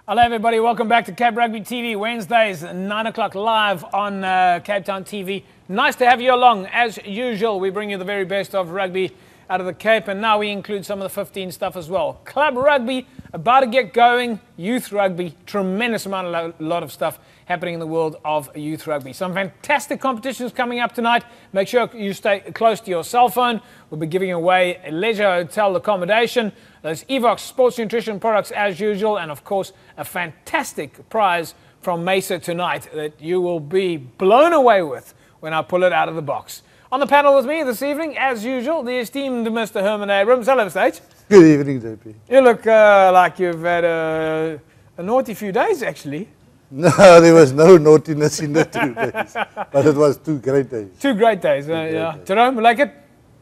Hello everybody, welcome back to Cape Rugby TV, Wednesdays, 9 o'clock live on Cape Town TV. Nice to have you along. As usual, we bring you the very best of rugby out of the Cape, and now we include some of the 15 stuff as well. Club rugby, about to get going, youth rugby, tremendous amount of lot of stuff happening in the world of youth rugby. Some fantastic competitions coming up tonight. Make sure you stay close to your cell phone. We'll be giving away a leisure hotel accommodation. There's Evox sports nutrition products as usual, and of course a fantastic prize from Mesa tonight that you will be blown away with when I pull it out of the box. On the panel with me this evening, as usual, the esteemed Mr. Herman Abrams. Hello, Mr. H. Good evening, JP. You look like you've had a naughty few days, actually. No, there was no naughtiness in the 2 days, but it was 2 great days. 2 great days, yeah. days. Jerome, you like it?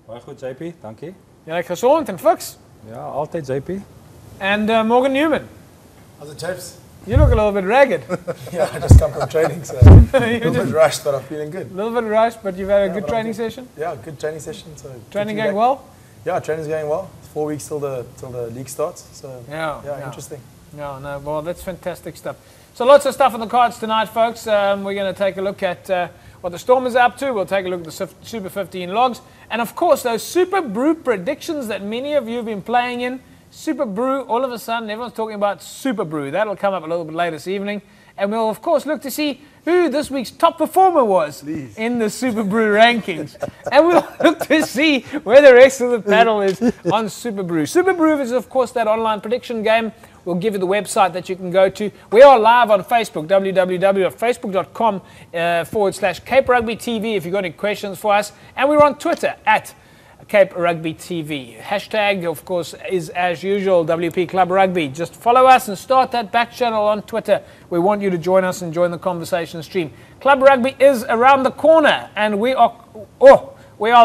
Baie goed, JP, dankie. You like gesond and fix? Ja, altyd JP. And Morgan Newman. How's it, chaps? You look a little bit ragged. Yeah, I just come from training, so a little bit rushed, but I'm feeling good. A little bit rushed, but you've had a good training session? Yeah, good training session. So training going well? Yeah, training's going well. It's 4 weeks till the league starts, so yeah, interesting. Yeah, no, well, that's fantastic stuff. So lots of stuff on the cards tonight, folks. We're going to take a look at what the Storm is up to. We'll take a look at the Super 15 logs. And, of course, those Super Brew predictions that many of you have been playing in. Super Brew, all of a sudden, everyone's talking about Super Brew. That'll come up a little bit later this evening. And we'll, of course, look to see who this week's top performer was in the Super Brew rankings. And we'll look to see where the rest of the panel is on Super Brew. Super Brew is, of course, that online prediction game. We'll give you the website that you can go to. We are live on Facebook, www.facebook.com/Cape Rugby TV if you've got any questions for us. And we're on Twitter at Cape Rugby TV. Hashtag, of course, is as usual, WP Club Rugby. Just follow us and start that back channel on Twitter. We want you to join us and join the conversation stream. Club Rugby is around the corner, and we are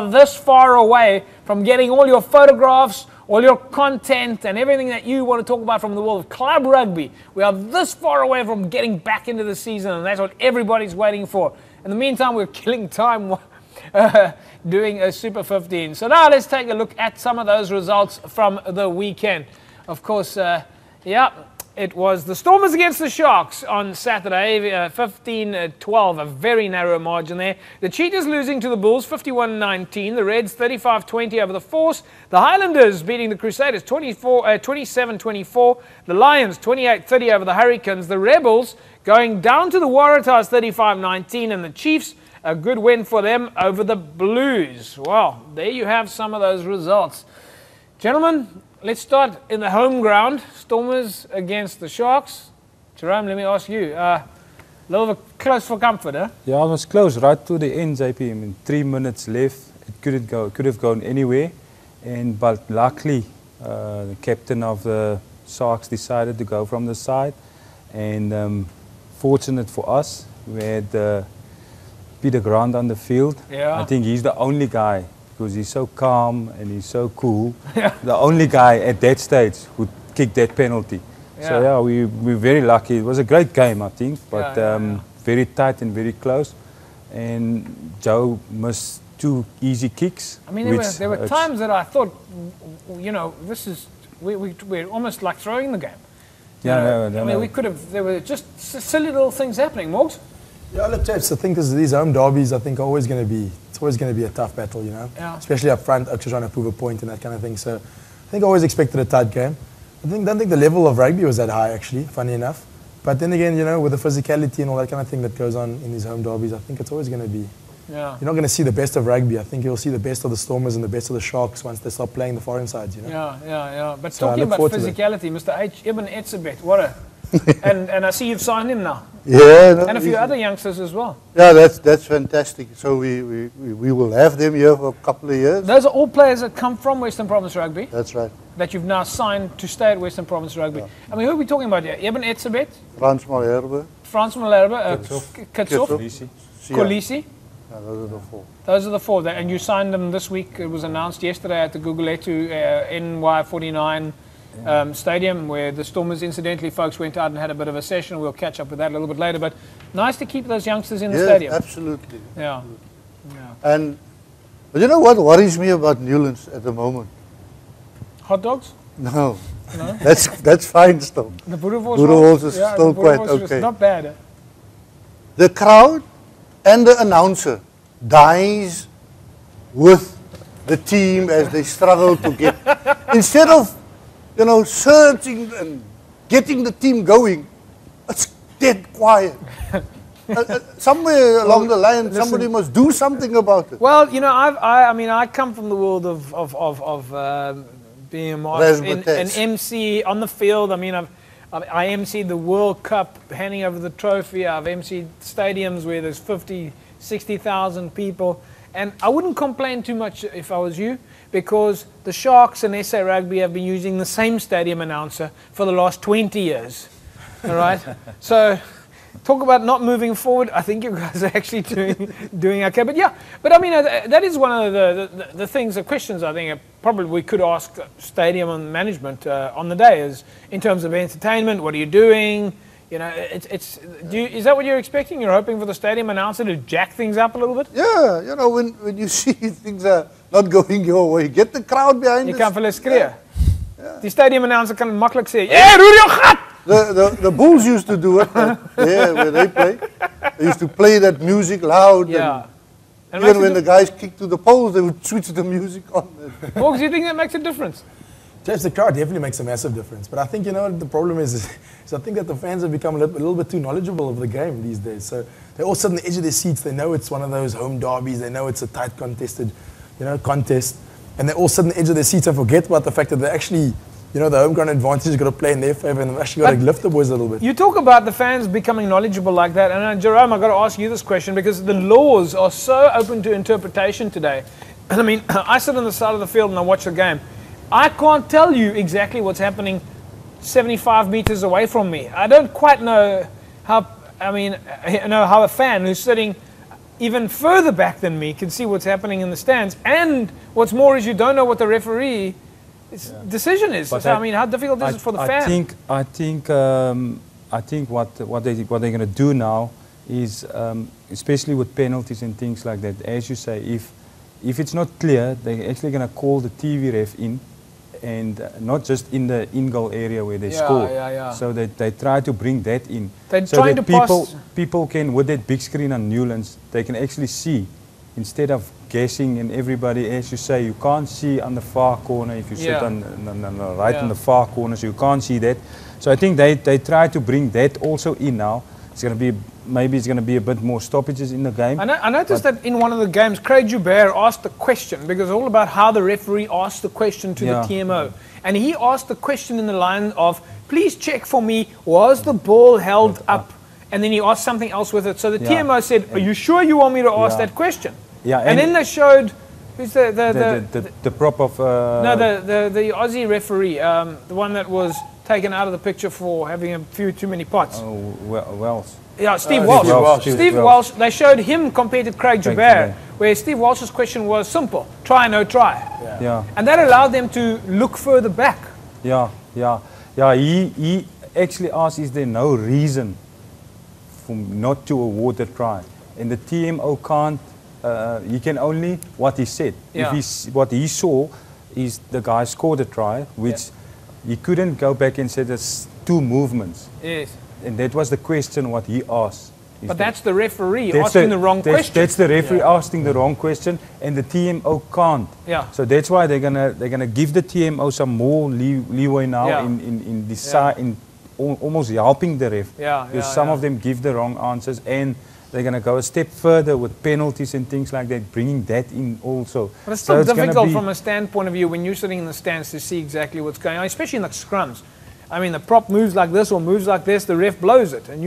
this far away from getting all your photographs, all your content, and everything that you want to talk about from the world of club rugby. We are this far away from getting back into the season, and that's what everybody's waiting for. In the meantime, we're killing time doing a Super 15. So now let's take a look at some of those results from the weekend. Of course, it was the Stormers against the Sharks on Saturday, 15-12, a very narrow margin there. The Cheetahs losing to the Bulls, 51-19. The Reds, 35-20 over the Force. The Highlanders beating the Crusaders, 27-24. The Lions, 28-30 over the Hurricanes. The Rebels going down to the Waratahs, 35-19. And the Chiefs, a good win for them over the Blues. Well, there you have some of those results. Gentlemen, let's start in the home ground. Stormers against the Sharks. Jerome, let me ask you. A little bit close for comfort, huh? Yeah, it was close right to the end, JP. I mean, 3 minutes left. It could have gone anywhere. But luckily, the captain of the Sharks decided to go from the side. And fortunate for us, we had Peter Grant on the field. Yeah. I think he's the only guy, because he's so calm and he's so cool, the only guy at that stage who kicked that penalty. Yeah. So yeah, we're very lucky. It was a great game, I think, but very tight and very close. And Joe missed 2 easy kicks. I mean, there were times that I thought, we're almost like throwing the game. Yeah, there were just silly little things happening, Morgs. Yeah, look, chaps, I think these home derbies, I think, are always going to be a tough battle, you know, especially up front, up trying to prove a point and that kind of thing. So I think I always expected a tight game. Don't think the level of rugby was that high, actually, funny enough. But then again, you know, with the physicality and all that kind of thing that goes on in these home derbies, I think it's always going to be. Yeah. You're not going to see the best of rugby. I think you'll see the best of the Stormers and the best of the Sharks once they start playing the foreign sides, you know. Yeah. But so talking about physicality, Mr. H. Ibn Etzebeth, what a... and I see you've signed him now. Yeah. No, and a few other youngsters as well. Yeah, that's fantastic. So we will have them here for a couple of years. Those are all players that come from Western Province Rugby. That's right. that you've now signed to stay at Western Province Rugby. Yeah. I mean, who are we talking about here? Eben Etzebeth, Frans Malherbe, Frans Malherbe, Kitsoff, Kitsoff, Sia. Kolisi. Yeah, those are the 4. Those are the 4. And you signed them this week. It was announced yesterday at the Guguletu NY49 stadium, where the Stormers, incidentally, folks, went out and had a bit of a session. We'll catch up with that a little bit later. But nice to keep those youngsters in the stadium. Absolutely. Yeah. But you know what worries me about Newlands at the moment? Hot dogs? No. No? That's fine still. The Boerewors Boerewors is still quite okay. Not bad. Eh? The crowd and the announcer dies with the team as they struggle to get, instead of, you know, searching and getting the team going, it's dead quiet. Somewhere along the line, somebody must do something about it. Well, you know, I mean, I come from the world of being a master, an MC on the field. I mean, I emceed the World Cup, handing over the trophy. I've emceed stadiums where there's 50, 60,000 people. And I wouldn't complain too much if I was you, because the Sharks and SA Rugby have been using the same stadium announcer for the last 20 years. All right? So talk about not moving forward. I think you guys are actually doing okay. But yeah, but I mean, that is one of the things, the questions I think probably we could ask stadium and management on the day is, in terms of entertainment, what are you doing? You know, is that what you're expecting? You're hoping for the stadium announcer to jack things up a little bit? Yeah, you know, when you see things are not going your way, get the crowd behind you. You kan vir hulle skree. Yeah. Die stadium announcer kan maklik sê, "Yeah, roer jou gat!" The Bulls used to do it. Where they play. They used to play that music loud. Yeah. And even when the guys kicked to the poles, they would switch the music on. Well, do you think that makes a difference? Just the crowd definitely makes a massive difference. But I think, you know, the problem is I think that the fans have become a little bit too knowledgeable of the game these days. So they all sit on the edge of their seats. They know it's one of those home derbies. They know it's a tight contested, you know, contest. And they all sit on the edge of their seats and forget about the fact that they actually, you know, the home ground advantage has got to play in their favour, and they've actually got to lift the boys a little bit. You talk about the fans becoming knowledgeable like that, and Jerome, I've got to ask you this question, because the laws are so open to interpretation today. I mean, I sit on the side of the field and I watch the game. I can't tell you exactly what's happening 75 meters away from me. I don't quite know how, I mean, you know, how a fan who's sitting even further back than me can see what's happening in the stands. And what's more is you don't know what the referee decision is. So, I mean, how difficult is it for the fan? I think what they're going to do now is, especially with penalties and things like that, as you say, if it's not clear, they're actually going to call the TV ref in, and not just in the in-goal area where they score. So they try to bring that in. They're so trying that people can, with that big screen on Newlands, they can actually see, instead of guessing, and everybody, as you say, you can't see on the far corner if you sit on the right in the far corner, so you can't see that. So I think they try to bring that also in now. It's going to be, maybe it's going to be a bit more stoppages in the game. I noticed that in one of the games, Craig Joubert asked the question, because it's all about how the referee asked the question to the TMO. And he asked the question in the line of, please check for me, was the ball held up? And then he asked something else with it. So the TMO said, are you sure you want me to ask that question? Yeah, and then they showed, who's the prop of... no, the Aussie referee, the one that was taken out of the picture for having a few too many pots. Oh, Welsh. Yeah, Steve Walsh. Steve Walsh. They showed him compared to Craig Joubert, where Steve Walsh's question was simple: try, no try. And that allowed them to look further back. He actually asked, is there no reason for not to award the try? And the TMO can't. He can only what he said. What he saw is the guy scored a try, which he couldn't go back and say there's two movements. Yes. And that was the question what he asked. But that's the referee asking the wrong question. That's the referee asking the wrong question, and the TMO can't. So that's why they're gonna give the TMO some more leeway now in decide in almost helping the ref. Because some of them give the wrong answers, and they're going to go a step further with penalties and things like that, bringing that in also. But it's still difficult from a standpoint of view when you're sitting in the stands to see exactly what's going on, especially in the scrums. I mean, the prop moves like this or moves like this, the ref blows it, and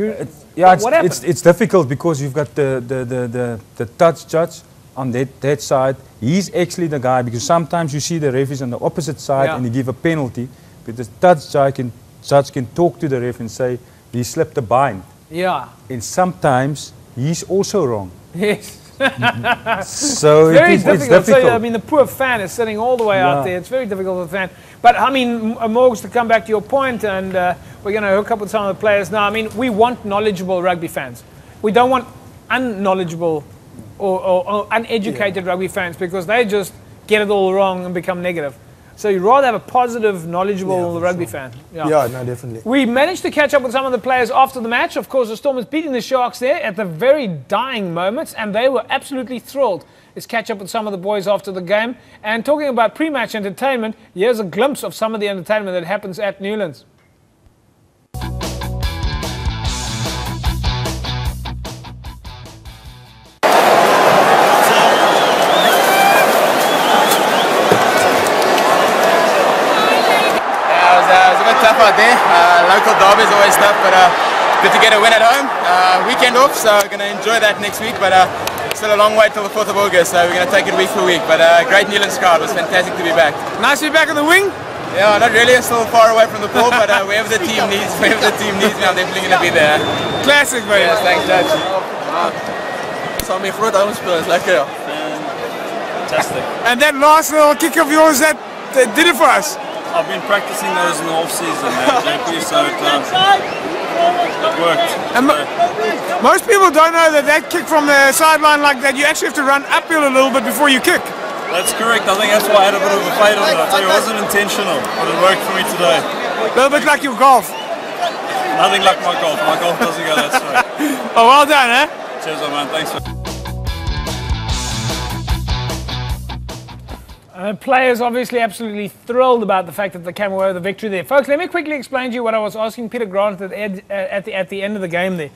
what happens? It's difficult because you've got the touch judge on that side, he's actually the guy, because sometimes you see the referees on the opposite side and they give a penalty, but the judge can talk to the ref and say, he slipped a bind. Yeah. And sometimes he's also wrong. Yes. So it's difficult. So, I mean, the poor fan is sitting all the way out there. It's very difficult for the fan. But, I mean, Morgs, to come back to your point, and we're going to hook up with some of the players now. I mean, we want knowledgeable rugby fans. We don't want unknowledgeable or uneducated rugby fans, because they just get it all wrong and become negative. So you'd rather have a positive, knowledgeable rugby fan. Yeah, no, definitely. We managed to catch up with some of the players after the match. Of course, the Storm was beating the Sharks there at the very dying moments, and they were absolutely thrilled. Let's catch up with some of the boys after the game. And talking about pre-match entertainment, here's a glimpse of some of the entertainment that happens at Newlands. Tough out there. Local derby is always tough, but good to get a win at home. Weekend off, so we're going to enjoy that next week, but still a long way till the 4th of August, so we're going to take it week for week. But great Newlands crowd, it was fantastic to be back. Nice to be back on the wing? Yeah, not really, I'm still far away from the ball, but wherever the team needs me, I'm definitely going to be there. Classic, mate. Yes, thanks, Judge. Saw me groot oudspeelers, lekker. Fantastic. And that last little kick of yours, that did it for us. I've been practicing those in the off season, so it worked. And most people don't know that kick from the sideline like that, you actually have to run uphill a little bit before you kick. That's correct. I think that's why I had a bit of a fade on it. It wasn't intentional, but it worked for me today. A little bit like your golf. Nothing like my golf. My golf doesn't go that straight. Oh, well done, eh? Cheers, man. Thanks. Players obviously absolutely thrilled about the fact that they came away with a victory there. Folks, let me quickly explain to you what I was asking Peter Grant at the end of the game there.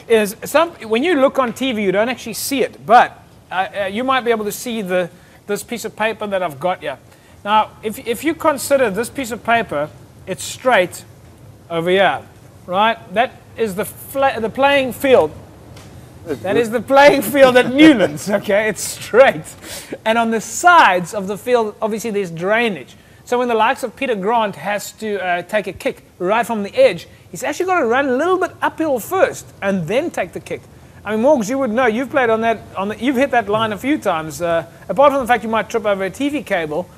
Is when you look on TV, you don't actually see it, but you might be able to see this piece of paper that I've got here. Now, if you consider this piece of paper, it's straight over here, right? That is the playing field. That is the playing field at Newlands, okay? It's straight. And on the sides of the field, obviously, there's drainage. So when the likes of Peter Grant has to take a kick right from the edge, he's actually got to run a little bit uphill first and then take the kick. I mean, Morgs, you would know. You've played on that. You've hit that line a few times. Apart from the fact you might trip over a TV cable,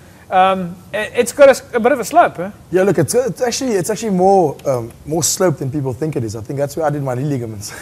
it's got a bit of a slope, huh? Yeah, look, it's actually more slope than people think it is. I think that's where I did my knee ligaments.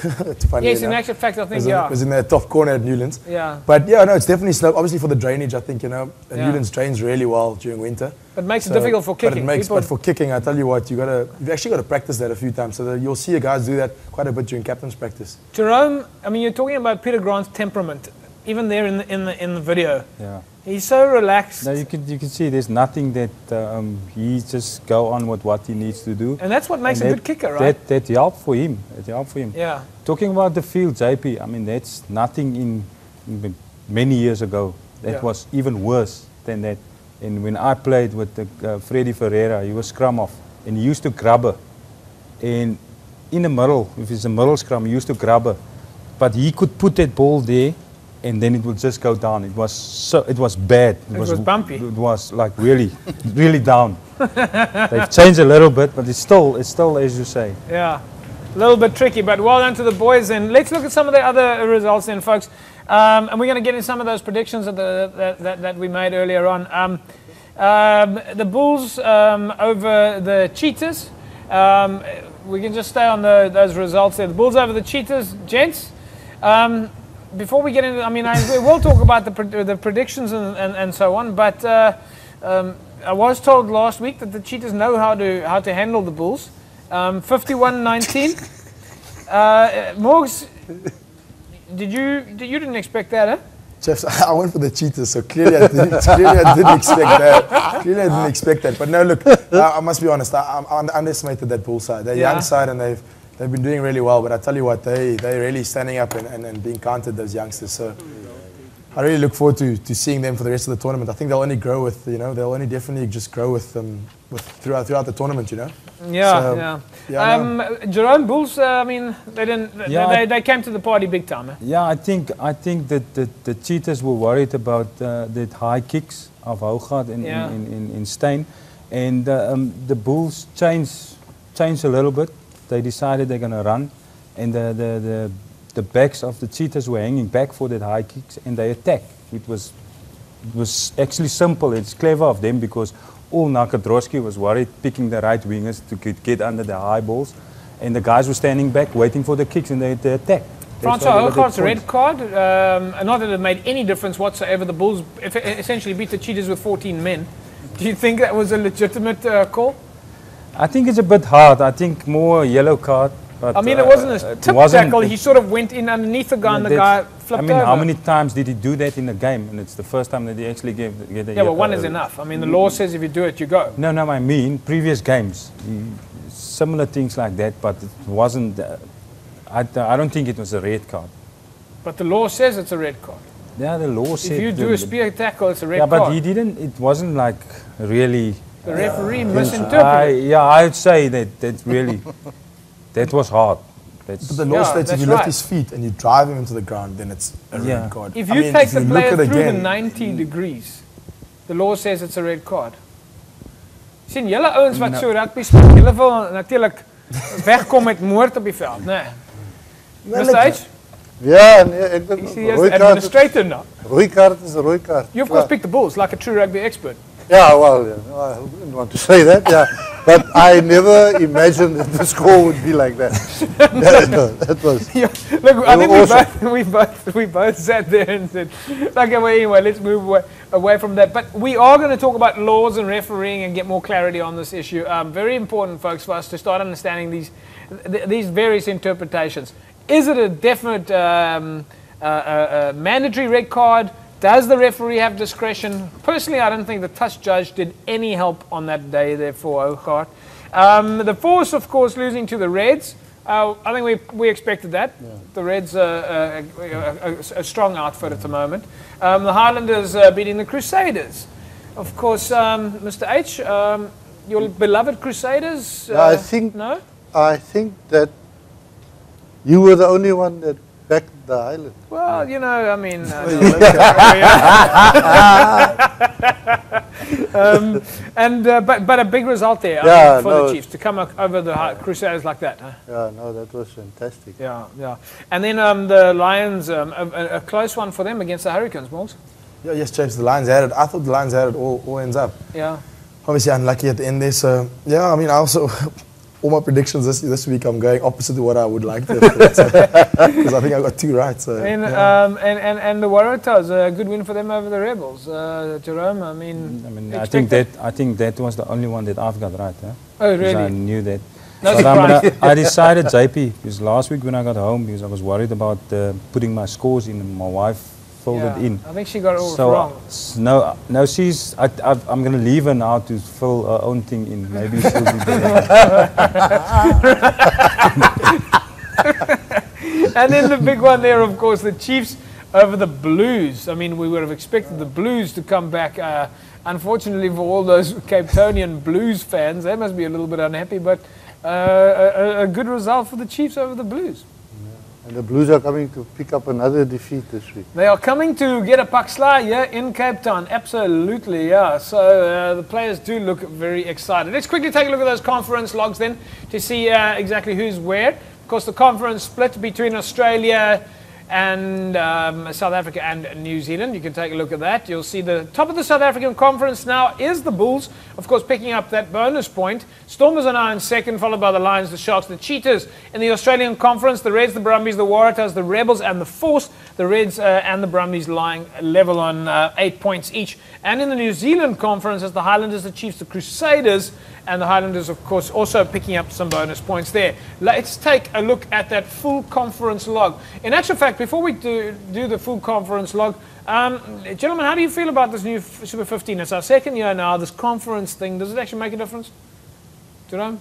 Yes, in actual fact, I think it was in the top corner at Newlands. Yeah. But yeah, no, it's definitely slope. Obviously for the drainage, I think Newlands drains really well during winter. But it makes it difficult for kicking. But for kicking, I tell you what, you've actually got to practice that a few times. So that you'll see guys do that quite a bit during captain's practice. Jerome, I mean, you're talking about Peter Grant's temperament, even there in the video. Yeah. He's so relaxed. No, you can see there's nothing that he just go on with what he needs to do. And that's what makes a good kicker, right? That helped for him. It helped for him. Yeah. Talking about the field, JP, I mean, that's nothing in many years ago. That was even worse than that. And when I played with Freddie Ferreira, he was scrum off. And he used to grab her. And in the middle, if it's a middle scrum, he used to grab her. But he could put that ball there, and then it would just go down. It was bad. It was bumpy. It was like really, really down. They've changed a little bit, but it's still as you say. Yeah, a little bit tricky, but well done to the boys. And let's look at some of the other results then, folks. And we're going to get in some of those predictions that we made earlier on. The Bulls over the Cheetahs. We can just stay on those results there. The Bulls over the Cheetahs, gents. Before we get into, I mean, we will talk about the predictions and so on, but I was told last week that the Cheetahs know how to handle the Bulls. 51-19. Morgs, you didn't expect that, huh? Jeff, I went for the Cheetahs, so clearly I didn't expect that. Clearly I didn't expect that. But no, look, I must be honest. I underestimated that Bull side. They're young side, and they've been doing really well. But I tell you what, they're really standing up and being counted, those youngsters. So I really look forward to seeing them for the rest of the tournament. I think they'll only grow with, you know, they'll only definitely just grow with throughout the tournament, you know. Yeah, So, Jerome Bulls, I mean, they didn't. They came to the party big time. Eh? Yeah, I think that the Cheetahs were worried about the high kicks of Hougaard in Steyn, and the Bulls changed a little bit. They decided they're going to run, and the backs of the Cheetahs were hanging back for that high kicks, and they attacked. It was actually simple. It's clever of them because all Nakadroski was worried picking the right wingers to get under the high balls, and the guys were standing back waiting for the kicks, and they attacked. Francois Hougaard's red card, not that it made any difference whatsoever. The Bulls essentially beat the Cheetahs with 14 men. Do you think that was a legitimate call? I think it's a bit hard. I think more yellow card. But, I mean, it wasn't a tip tackle. He sort of went in underneath the guy, and the guy flipped over. How many times did he do that in a game? And it's the first time that he actually get a Yeah, but one is enough. I mean, the law says if you do it, you go. No, I mean, previous games, similar things like that, but it wasn't. I don't think it was a red card. But the law says it's a red card. Yeah, the law says. If you do a spear tackle, it's a red card. Yeah, but he didn't. It wasn't like really. The referee misinterpreted. Yeah, I'd say that really. That was hard. But the law states if you lift his feet and you drive him into the ground, then it's a red card. If you take the player through the 90 degrees, the law says it's a red card. Sien julle ouens wat so rugby speel, julle wil natuurlik wegkom met moord op die veld, né? Mr. H? Ja, nee, ek dink administrator now. Rooi kaart is 'n rooi kaart. You of course picked the Bulls like a true rugby expert. Yeah, well, I didn't want to say that, yeah. But I never imagined that the score would be like that. That was. Yeah, look, I think awesome. we both sat there and said, okay, well, anyway, let's move away from that. But we are going to talk about laws and refereeing and get more clarity on this issue. Very important, folks, for us to start understanding these various interpretations. Is it a definite mandatory red card? Does the referee have discretion? Personally, I don't think the touch judge did any help on that day there for Hougaard. The Force, of course, losing to the Reds. I think we expected that. Yeah. The Reds are a strong outfit at the moment. The Highlanders beating the Crusaders. Of course, Mr. H, your beloved Crusaders. I think no. I think that you were the only one that backed the Highlanders. Well, you know, I mean, but a big result there for the Chiefs to come over the Crusaders like that. Huh? Yeah, no, that was fantastic. Yeah. And then the Lions, a close one for them against the Hurricanes, Morgs. Yeah, yes, James, the Lions had it. I thought the Lions had it all ends up. Yeah. Obviously unlucky at the end there, so yeah, I mean, I also... all my predictions this week, I'm going opposite to what I would like to. Because I think I got 2 right. So, and the Waratahs, a good win for them over the Rebels. Jerome, I mean, I think that was the only one that I've got right. Huh? Oh, really? I knew that. No but I decided JP because last week when I got home, because I was worried about putting my scores in, and my wife filled it in. I think she got it all wrong. No, she's. I'm going to leave her now to fill her own thing in. Maybe she'll be better. And then the big one there, of course, the Chiefs over the Blues. I mean, we would have expected the Blues to come back. Unfortunately for all those Cape Townian Blues fans, they must be a little bit unhappy, but a good result for the Chiefs over the Blues. And the Blues are coming to pick up another defeat this week. They are coming to get a Paxla here in Cape Town. Absolutely, yeah. So the players do look very excited. Let's quickly take a look at those conference logs then to see exactly who's where. Of course, the conference split between Australia and South Africa and New Zealand. You can take a look at that. You'll see the top of the South African conference now is the Bulls, of course, picking up that bonus point. Stormers are now in second, followed by the Lions, the Sharks, the Cheetahs. In the Australian conference, the Reds, the Brumbies, the Waratahs, the Rebels, and the Force. The Reds and the Brumbies lying level on 8 points each. And in the New Zealand conference, it's the Highlanders, the Chiefs, the Crusaders, and the Highlanders, of course, also picking up some bonus points there. Let's take a look at that full conference log. In actual fact, before we do the full conference log, gentlemen, how do you feel about this new Super 15? It's our second year now, this conference thing. Does it actually make a difference? Jerome?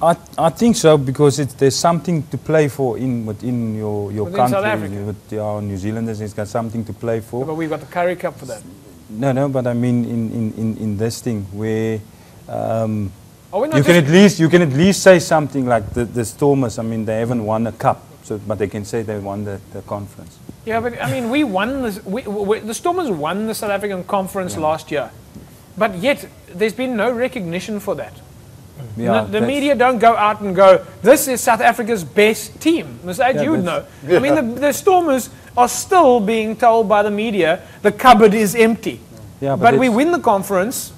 I think so, because there's something to play for within your Within country. South Africa. With our New Zealanders, it's got something to play for. But we've got the Curry Cup for that. No, but I mean in this thing where Are we not you can just- at least say something like the Stormers. I mean, they haven't won a cup, but they can say they won the conference. Yeah, but I mean, we won this. The Stormers won the South African Conference last year, but yet there's been no recognition for that. Yeah, The media don't go out and go, "This is South Africa's best team." Mr. Ed, you would know. I mean, the Stormers are still being told by the media the cupboard is empty. Yeah, but we win the conference.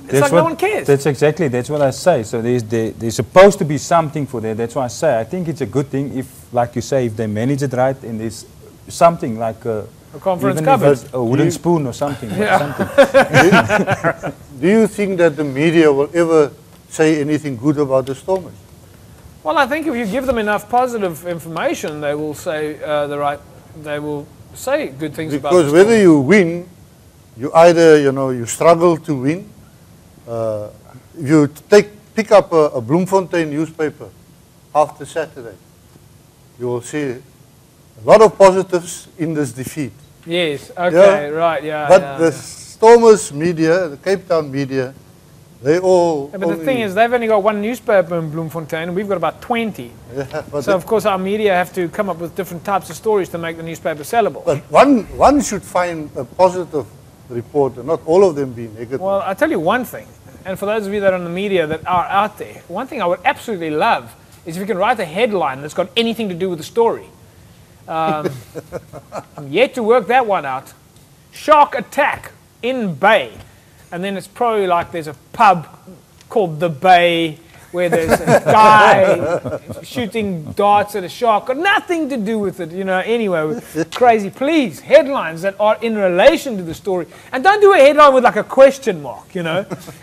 It's like no one cares. That's what I say. So there's supposed to be something for that. That's why I say I think it's a good thing if, like you say, if they manage it right and there's something like a conference even if cupboard. it's a wooden spoon or something. Do you think that the media will ever say anything good about the Stormers? Well, I think if you give them enough positive information, they will say They will say good things about the Because whether you win, you either you struggle to win. If you pick up a Bloemfontein newspaper after Saturday, you will see a lot of positives in this defeat. Yes. Okay. Right. Yeah. But the Stormers media, the Cape Town media, they all. Yeah, but the thing is, they've only got one newspaper in Bloemfontein, and we've got about 20. Yeah, but So of course our media have to come up with different types of stories to make the newspaper sellable. But one should find a positive report, and not all of them be negative. Well, I'll tell you one thing, and for those of you that are in the media that are out there, one thing I would absolutely love is if you can write a headline that's got anything to do with the story. I'm yet to work that one out. Shark attack in Bay. And then it's probably like there's a pub called The Bay where there's a guy shooting darts at a shark. Got nothing to do with it, anyway. Crazy. Please, headlines that are in relation to the story. And don't do a headline with like a question mark,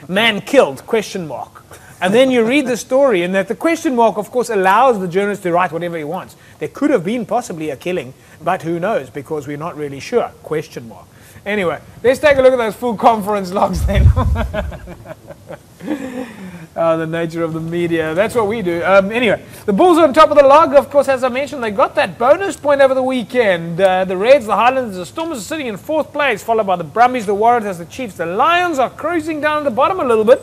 Man killed, question mark. And then you read the story, and that the question mark, of course, allows the journalist to write whatever he wants. There could have been possibly a killing, but who knows, because we're not really sure, question mark. Anyway, let's take a look at those full conference logs then. The nature of the media. That's what we do. Anyway, the Bulls are on top of the log. Of course, as I mentioned, they got that bonus point over the weekend. The Reds, the Highlanders, the Stormers are sitting in 4th place, followed by the Brumbies, the Warriors, the Chiefs. The Lions are cruising down at the bottom a little bit.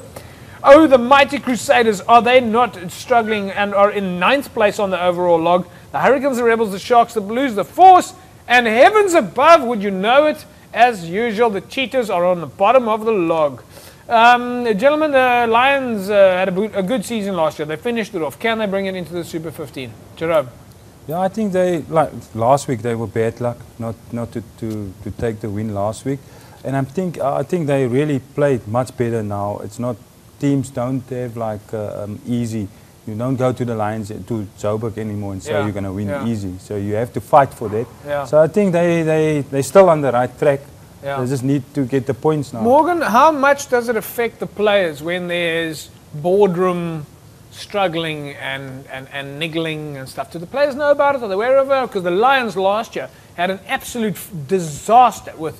Oh, the mighty Crusaders, are they not struggling and are in 9th place on the overall log? The Hurricanes, the Rebels, the Sharks, the Blues, the Force, and heavens above, would you know it, as usual, the Cheetahs are on the bottom of the log. Gentlemen, the Lions had a good season last year. They finished it off. Can they bring it into the Super 15? Jerome? Yeah, I think last week they were bad luck not to take the win last week. And I think they really played much better now. It's not, teams don't have easy. You don't go to the Lions, to Joburg anymore and say you're going to win easy. So you have to fight for that. Yeah. So I think they're still on the right track. Yeah. They just need to get the points now. Morgan, how much does it affect the players when there's boardroom struggling and niggling and stuff? Do the players know about it? Are they aware of it? Because the Lions last year had an absolute disaster with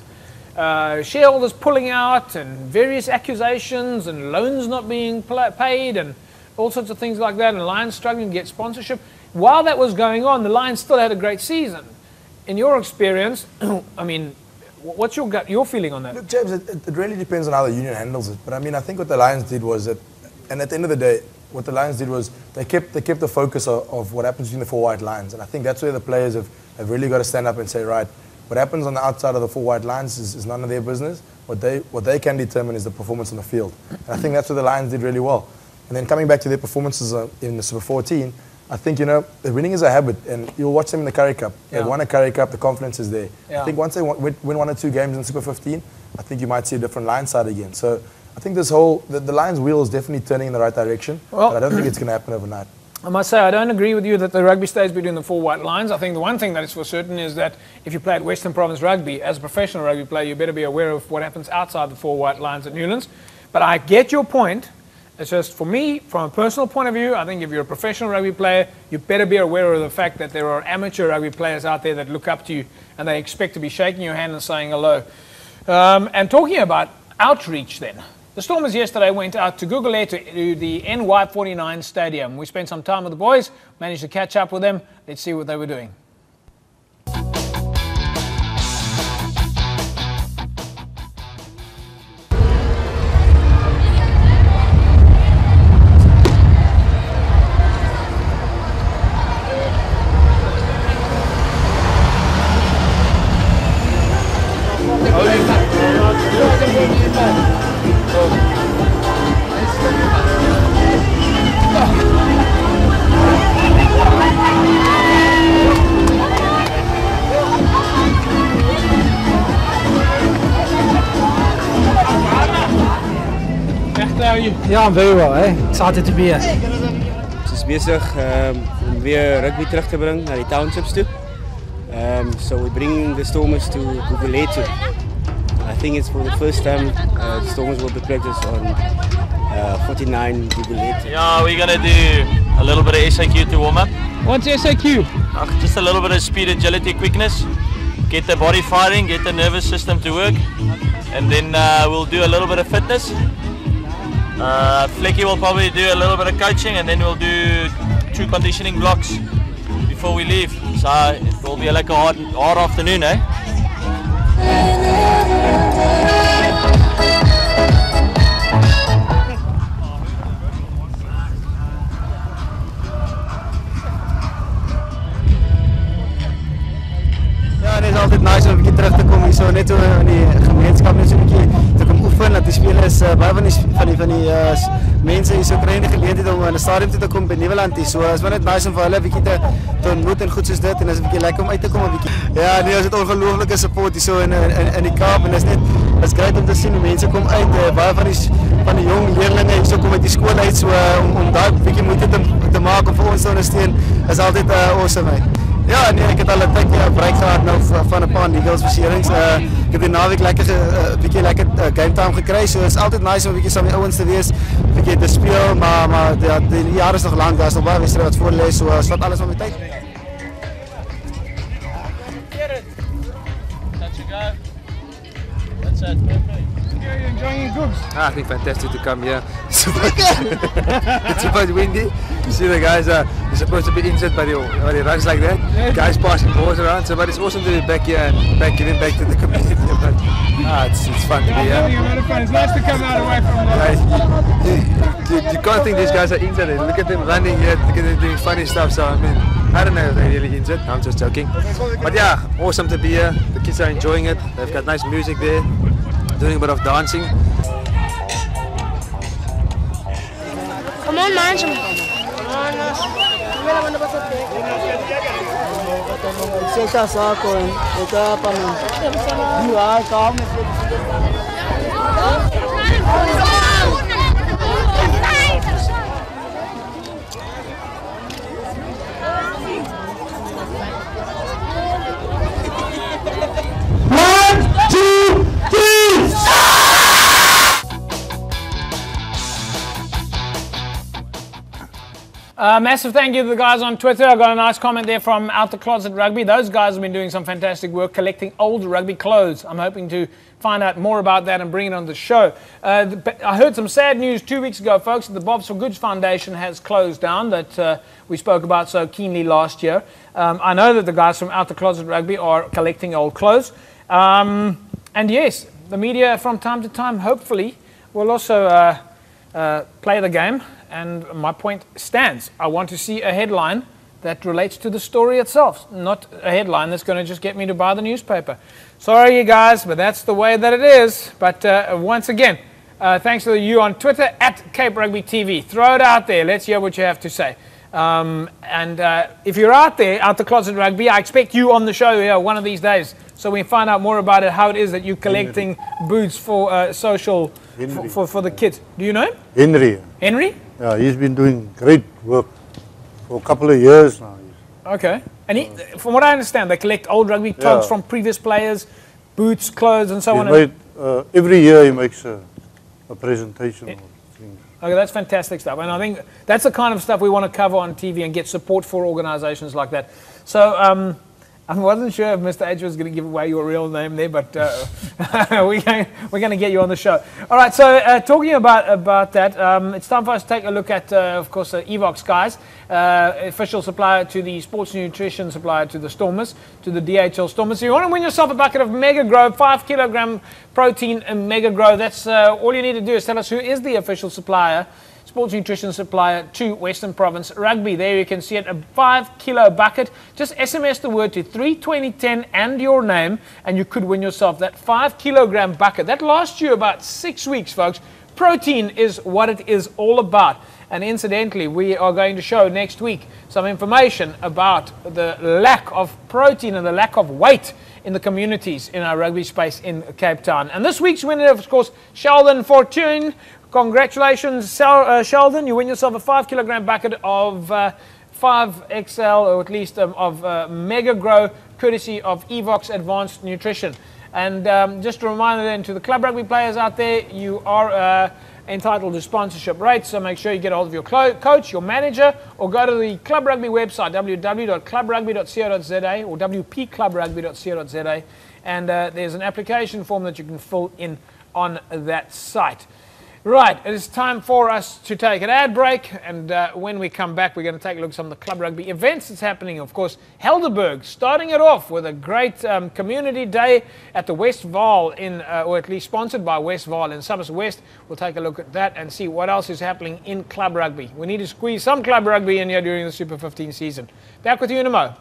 shareholders pulling out and various accusations and loans not being paid and all sorts of things like that, and Lions struggling to get sponsorship. While that was going on, the Lions still had a great season. In your experience, I mean, what's your feeling on that? Look, James, it really depends on how the union handles it. But I mean, I think what the Lions did was that, and at the end of the day, what the Lions did was they kept the focus of what happens between the 4 white lines. And I think that's where the players have really got to stand up and say, right, what happens on the outside of the 4 white lines is none of their business. What they can determine is the performance on the field. And I think that's what the Lions did really well. And then coming back to their performances in the Super 14, I think, the winning is a habit, and you'll watch them in the Curry Cup. They've won a Curry Cup, the confidence is there. Yeah. I think once they win 1 or 2 games in Super 15, I think you might see a different Lions side again. So I think the Lions wheel is definitely turning in the right direction, but I don't think it's going to happen overnight. I must say, I don't agree with you that the rugby stays between the 4 white lines. I think the one thing that is for certain is that if you play at Western Province Rugby, as a professional rugby player, you better be aware of what happens outside the 4 white lines at Newlands. But I get your point. It's just, for me, from a personal point of view, I think if you're a professional rugby player, you better be aware of the fact that there are amateur rugby players out there that look up to you and they expect to be shaking your hand and saying hello. And talking about outreach then, The Stormers yesterday went out to Google Air to the NY49 Stadium. We spent some time with the boys, managed to catch up with them. Let's see what they were doing. Yeah, I'm very well. Excited to be here. Ons is besig om weer rugby terug te bring na die townships toe. So we're bringing the Stormers to Gugulethu. I think it's for the first time the Stormers will be practiced on 49 Gugulethu. Yeah, we're going to do a little bit of SAQ to warm up. What's SAQ? Just a little bit of speed, agility, quickness. Get the body firing, get the nervous system to work. And then we'll do a little bit of fitness. Flecky will probably do a little bit of coaching, and then we'll do 2 conditioning blocks before we leave. So it will be like a hard afternoon, eh? Ja, het is altijd nice om een keer terug te komen hier zo net zo in die gemeenschap net so 'n bietjie te kom oefen. Dat die spelers baie van die mense hier so kry die geleentheid om in 'n stadion toe te kom by Nieuweland hier. So is maar net nice om vir hulle 'n bietjie te ontmoet en goed soos dit, en is 'n bietjie lekker om uit te kom 'n bietjie. Ja, nee, ons het ongelooflike support hier so in die Kaap, en is great om te sien hoe mense kom uit, baie van die jong leerlinge hier so kom uit die skool uit, so om daai bietjie moeite te maak om vir ons te ondersteun is altyd awesome. Ja, nee, ek het al 'n tydjie breek gehad nou van 'n paar niggelsbeserings. Ek het die naweek lekker game time gekry, so is altyd nice om 'n bietjie saam met die ouens te wees, 'n bietjie te speel, maar die jaar is nog lank, daar is nog baie wedstryde wat voor lê, so vat alles op die tyd. That's it, perfect. You're enjoying your gigs? I think fantastic to come here. It's a bit windy. You see the guys are supposed to be injured, but he runs like that. Guys passing balls around, but it's awesome to be back here and giving back to the community. But it's fun to be here. It's nice to come out away from that. You can't think these guys are injured. Look at them running here, look at them doing funny stuff. So I mean, I don't know if they're really injured. I'm just joking. But yeah, awesome to be here. The kids are enjoying it. They've got nice music there, doing a bit of dancing. Come on, man. Come Massive thank you to the guys on Twitter. I got a nice comment there from Out the Closet Rugby. Those guys have been doing some fantastic work collecting old rugby clothes. I'm hoping to find out more about that and bring it on the show. I heard some sad news 2 weeks ago, folks. The Bobs for Goods Foundation has closed down, that we spoke about so keenly last year. I know that the guys from Out the Closet Rugby are collecting old clothes. And yes, the media from time to time, hopefully, will also play the game. And my point stands. I want to see a headline that relates to the story itself, not a headline that's going to just get me to buy the newspaper. Sorry, you guys, but that's the way that it is. But once again, thanks to you on Twitter, at Cape Rugby TV. Throw it out there. Let's hear what you have to say. If you're out there, Out the Closet Rugby, I expect you on the show here one of these days, so we find out more about it, how it is that you're collecting boots for social, for the kids. Do you know him? Henry. Henry? Yeah, he's been doing great work for a couple of years now. Okay. And from what I understand, they collect old rugby clothes from previous players, boots, clothes, and so on. Every year he makes a presentation. Okay, that's fantastic stuff. And I think that's the kind of stuff we want to cover on TV and get support for organizations like that. So I wasn't sure if Mr. H was going to give away your real name there, but we're going to get you on the show. All right, so talking about that, it's time for us to take a look at, of course, the Evox guys, official supplier to the sports nutrition supplier to the Stormers, to the DHL Stormers. So you want to win yourself a bucket of Mega Grow, 5 kilogram protein and Mega Grow. That's all you need to do is tell us who is the official supplier, sports nutrition supplier to Western Province Rugby. There you can see it, a 5 kilo bucket. Just SMS the word to 32010 and your name, and you could win yourself that 5 kilogram bucket. That lasts you about 6 weeks, folks. Protein is what it is all about. And incidentally, we are going to show next week some information about the lack of protein and the lack of weight in the communities in our rugby space in Cape Town. And this week's winner, of course, Sheldon Fortune. Congratulations, Sheldon. You win yourself a 5 kilogram bucket of 5XL, or at least of Mega Grow, courtesy of Evox Advanced Nutrition. And just a reminder then to the club rugby players out there, you are entitled to sponsorship rates, so make sure you get a hold of your coach, your manager, or go to the club rugby website, www.clubrugby.co.za or wpclubrugby.co.za, and there's an application form that you can fill in on that site. Right, it is time for us to take an ad break, and when we come back, we're going to take a look at some of the club rugby events that's happening. Of course, Helderberg starting it off with a great community day at the West Vaal, or at least sponsored by West Vaal in Summers West. We'll take a look at that and see what else is happening in club rugby. We need to squeeze some club rugby in here during the Super 15 season. Back with you in a mo.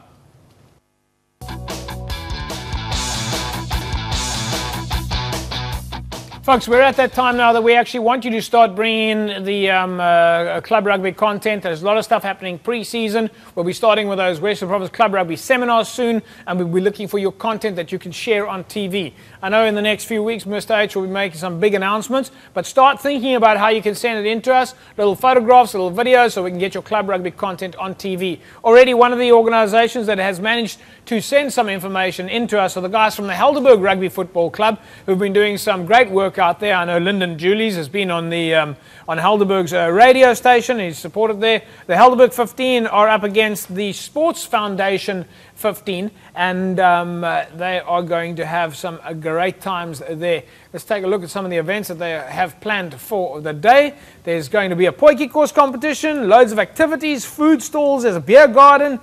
Folks, we're at that time now that we actually want you to start bringing in the club rugby content. There's a lot of stuff happening pre-season. We'll be starting with those Western Province Club Rugby seminars soon, and we'll be looking for your content that you can share on TV. I know in the next few weeks, Mr. H will be making some big announcements, but start thinking about how you can send it in to us, little photographs, little videos, so we can get your club rugby content on TV. Already one of the organizations that has managed to send some information into us are the guys from the Helderberg Rugby Football Club, who've been doing some great work out there. I know Lyndon Julies has been on the on Helderberg's radio station. He's supported there. The Helderberg 15 are up against the Sports Foundation 15, and they are going to have some great times there. Let's take a look at some of the events that they have planned for the day. There's going to be a Poiki course competition, loads of activities, food stalls, there's a beer garden,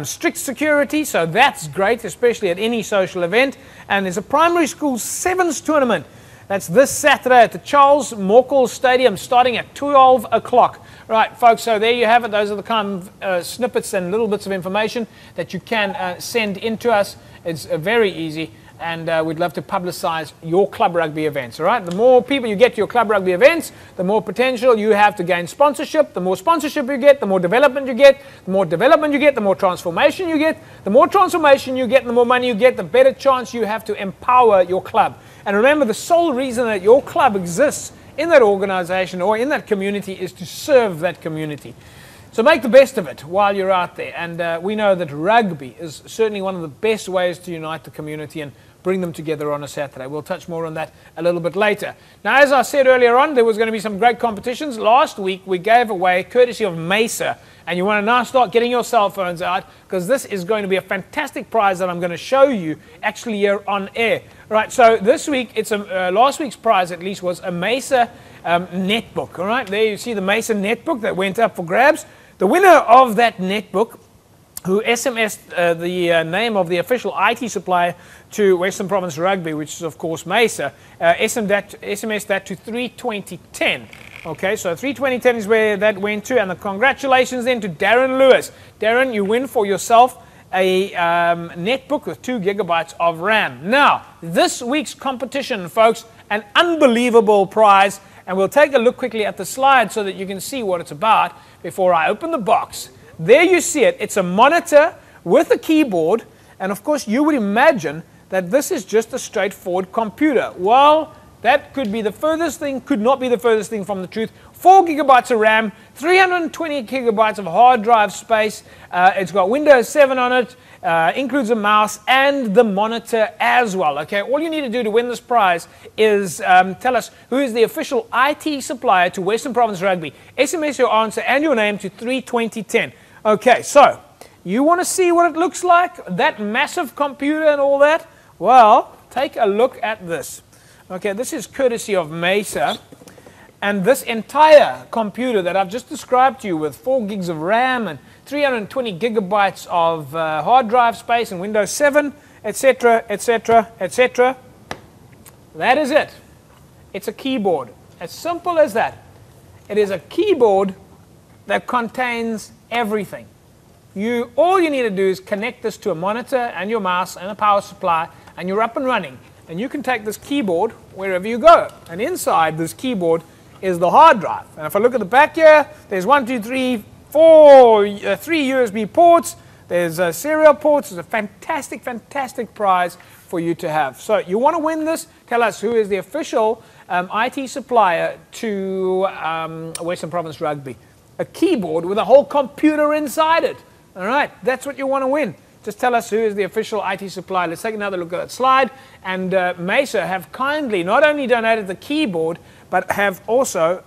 strict security, so that's great, especially at any social event. And there's a primary school sevens tournament. That's this Saturday at the Charles Morkel Stadium, starting at 12 o'clock. Right, folks, so there you have it. Those are the kind of snippets and little bits of information that you can send in to us. It's very easy, and we'd love to publicize your club rugby events, all right? The more people you get to your club rugby events, the more potential you have to gain sponsorship. The more sponsorship you get, the more development you get. The more development you get, the more transformation you get. The more transformation you get, the more money you get, the better chance you have to empower your club. And remember, the sole reason that your club exists in that organization or in that community is to serve that community. So make the best of it while you're out there. And we know that rugby is certainly one of the best ways to unite the community and bring them together on a Saturday. We'll touch more on that a little bit later. Now, as I said earlier on, there was going to be some great competitions. Last week, we gave away, courtesy of Mesa, and you want to now start getting your cell phones out, because this is going to be a fantastic prize that I'm going to show you actually here on air. Right, so this week, it's last week's prize at least was a Mesa netbook. All right, there you see the Mesa netbook that went up for grabs. The winner of that netbook, who SMS'd the name of the official IT supplier to Western Province Rugby, which is, of course, Mesa, SMS that to 32010. Okay, so 32010 is where that went to, and the congratulations then to Darren Lewis. Darren, you win for yourself a netbook with 2 gigabytes of RAM. Now, this week's competition, folks, an unbelievable prize, and we'll take a look quickly at the slide so that you can see what it's about before I open the box. There you see it. It's a monitor with a keyboard, and of course you would imagine that this is just a straightforward computer. Well, that could be the furthest thing, could not be the furthest thing from the truth. 4 gigabytes of RAM, 320 gigabytes of hard drive space. It's got Windows 7 on it, includes a mouse and the monitor as well. Okay, all you need to do to win this prize is tell us who is the official IT supplier to Western Province Rugby. SMS your answer and your name to 32010. Okay, so You want to see what it looks like, that massive computer and all that? Well, take a look at this. Okay, this is courtesy of Mesa. And this entire computer that I've just described to you with 4 gigs of RAM and 320 gigabytes of hard drive space and Windows 7, etc., etc., etc. That is it. It's a keyboard. As simple as that. It is a keyboard that contains everything. All you need to do is connect this to a monitor and your mouse and a power supply, and you're up and running. And you can take this keyboard wherever you go. And inside this keyboard is the hard drive. And if I look at the back here, there's 1, 2, 3, 4, 3 USB ports. There's serial ports. It's a fantastic, fantastic prize for you to have. So you want to win this? Tell us who is the official IT supplier to Western Province Rugby. A keyboard with a whole computer inside it. All right, that's what you want to win. Just tell us who is the official IT supplier. Let's take another look at that slide. And Mesa have kindly not only donated the keyboard, but have also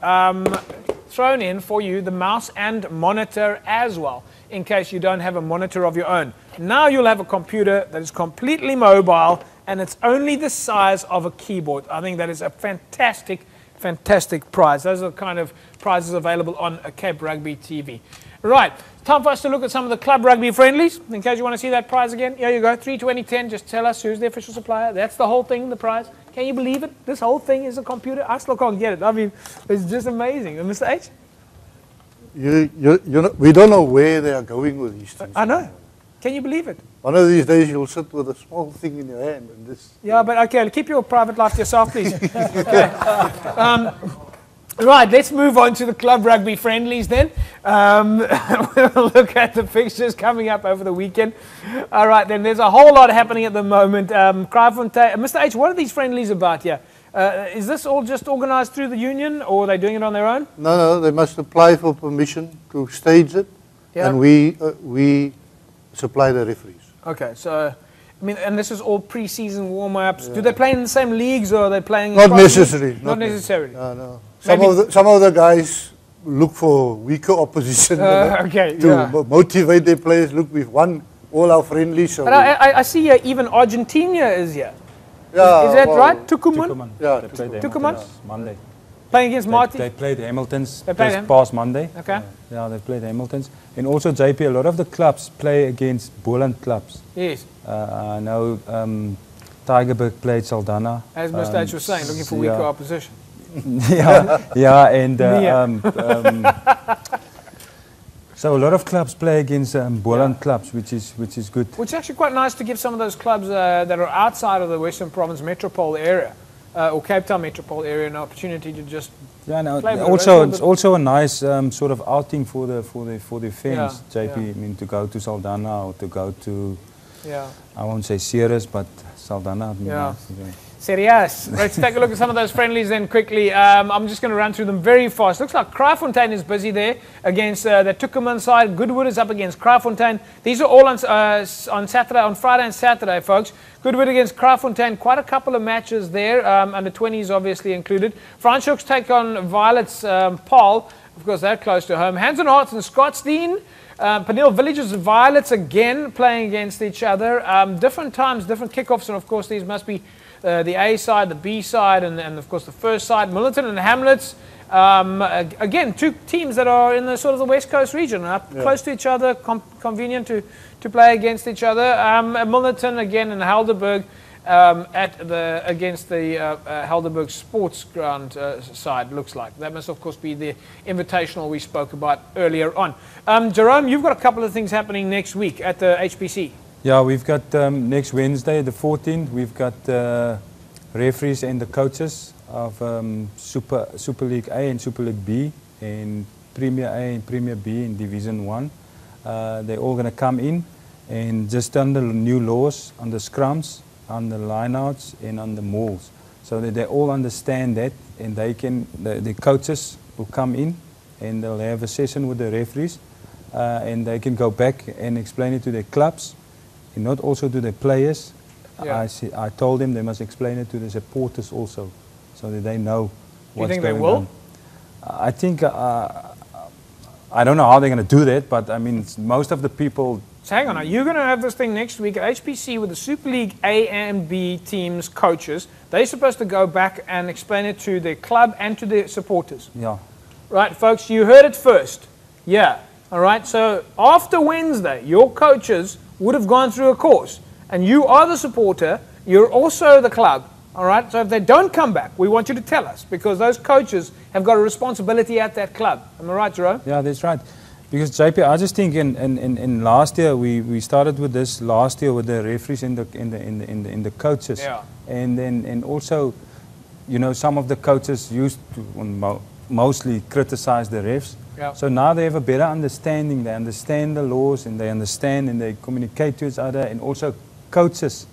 thrown in for you the mouse and monitor as well, in case you don't have a monitor of your own. Now you'll have a computer that is completely mobile, and it's only the size of a keyboard. I think that is a fantastic, fantastic prize. Those are the kind of prizes available on Cape Rugby TV. Right, time for us to look at some of the club rugby friendlies. In case you want to see that prize again, here you go, 32010. Just tell us who's the official supplier. That's the whole thing, the prize. Can you believe it? This whole thing is a computer. I still can't get it. I mean, it's just amazing. And Mr. H? We don't know where they are going with these things. I know. Can you believe it? One of these days you'll sit with a small thing in your hand and this. Yeah, but okay, keep your private life to yourself, please. Okay. Right, let's move on to the club rugby friendlies then. We'll look at the fixtures coming up over the weekend. All right, then there's a whole lot happening at the moment. Kraaifontein, Mr. H, what are these friendlies about here? Is this all just organised through the union, or are they doing it on their own? No, they must apply for permission to stage it, and we supply the referees. Okay, so I mean, and this is all pre-season warm-ups. Yeah. Do they play in the same leagues, or are they playing? Not necessarily. Not necessarily. No. Some of the guys look for weaker opposition to motivate their players. Look, we've won all our friendlies. So but I see here even Argentina is here. Yeah, is that right? Tucumán? Yeah, they played Tucumán? Monday. Playing against Marty? They played Hamilton's just past Monday. Okay. Yeah, they played Hamilton's. And also, JP, a lot of the clubs play against Boland clubs. Yes. I know Tigerberg played Saldanha. As Mr. H was saying, looking for weaker opposition. So a lot of clubs play against Boland clubs, which is good. Which is actually quite nice to give some of those clubs that are outside of the Western Province metropole area or Cape Town metropole area an opportunity to just play. Also, it's also a nice sort of outing for the fans, JP. I mean, to go to Saldanha or to go to I won't say Ceres, but Saldanha. Serious. Let's take a look at some of those friendlies then quickly. I'm just going to run through them very fast. Looks like Kraaifontein is busy there against the Tucumán side. Goodwood is up against Kraaifontein. These are all on Saturday, on Friday and Saturday, folks. Goodwood against Kraaifontein. Quite a couple of matches there. Under 20s obviously included. Franschhoek's take on Violet's Paul. Of course, they're close to home. Hands on Hearts and Scottsdene. Paneel Villages and Violets again playing against each other. Different times, different kickoffs, and of course these must be the A side, the B side, and of course the first side. Milnerton and Hamlets. Again, two teams that are in the sort of the West Coast region, close to each other, convenient to play against each other. Milnerton again and Helderberg against the Helderberg Sports Ground side, looks like. That must of course be the invitational we spoke about earlier on. Jerome, you've got a couple of things happening next week at the HPC. Yeah, we've got next Wednesday, the 14th, we've got referees and the coaches of Super League A and Super League B, and Premier A and Premier B in Division 1. They're all going to come in and just under new laws, on the scrums, on the lineouts and on the mauls, so that they all understand that, and they can, the coaches will come in and they'll have a session with the referees and they can go back and explain it to their clubs and not also to the players. I told them they must explain it to the supporters also, so that they know what's going on. You think they will? I think, I don't know how they're going to do that, but I mean, most of the people So hang on, now you're going to have this thing next week at HPC with the Super League A and B teams coaches. They're supposed to go back and explain it to their club and to their supporters. Yeah. Right, folks, you heard it first. Yeah. All right, so after Wednesday, your coaches would have gone through a course, and you are the supporter, you're also the club. All right, so if they don't come back, we want you to tell us, because those coaches have got a responsibility at that club. Am I right, Jerome? Yeah, that's right. Because JP, I just think in last year we started with this last year with the referees and the coaches, Yeah. and also, you know, some of the coaches used to mostly criticize the refs. Yeah. So now they have a better understanding. They understand the laws and they understand and they communicate to each other, and also coaches